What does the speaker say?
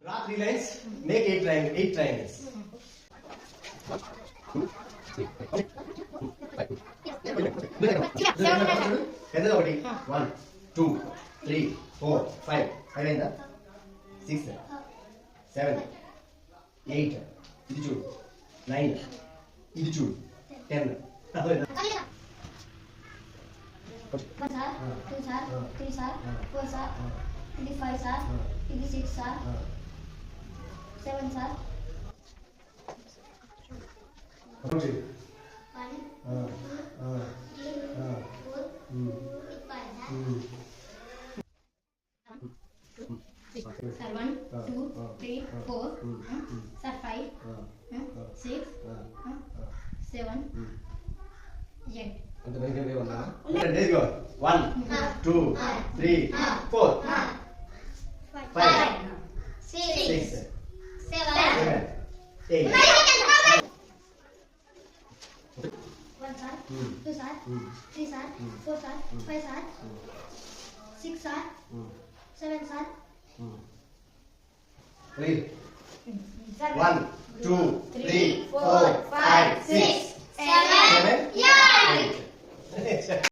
Draw 3 lines, make 8 triangles. పెద్దది ఒకటి 1 2 3 4 5 అయిందా 6 7 8 ఇది చూడు 9 ఇది చూడు 10 1 sir, 2 sir, 3 sir, 4 sir, 5 sir, 6 sir, 7 sir. 1, 2, 3, 4, sir 5, 6, 7, 8. Let's go. 1, 2, 3, 4, 5, 6, 7, 8. 1 sir, 2 sir, 3 sir, 4 sir, 5 sir, 6 sir, 7 sir. 1, 2, 3, 4, 5, 6.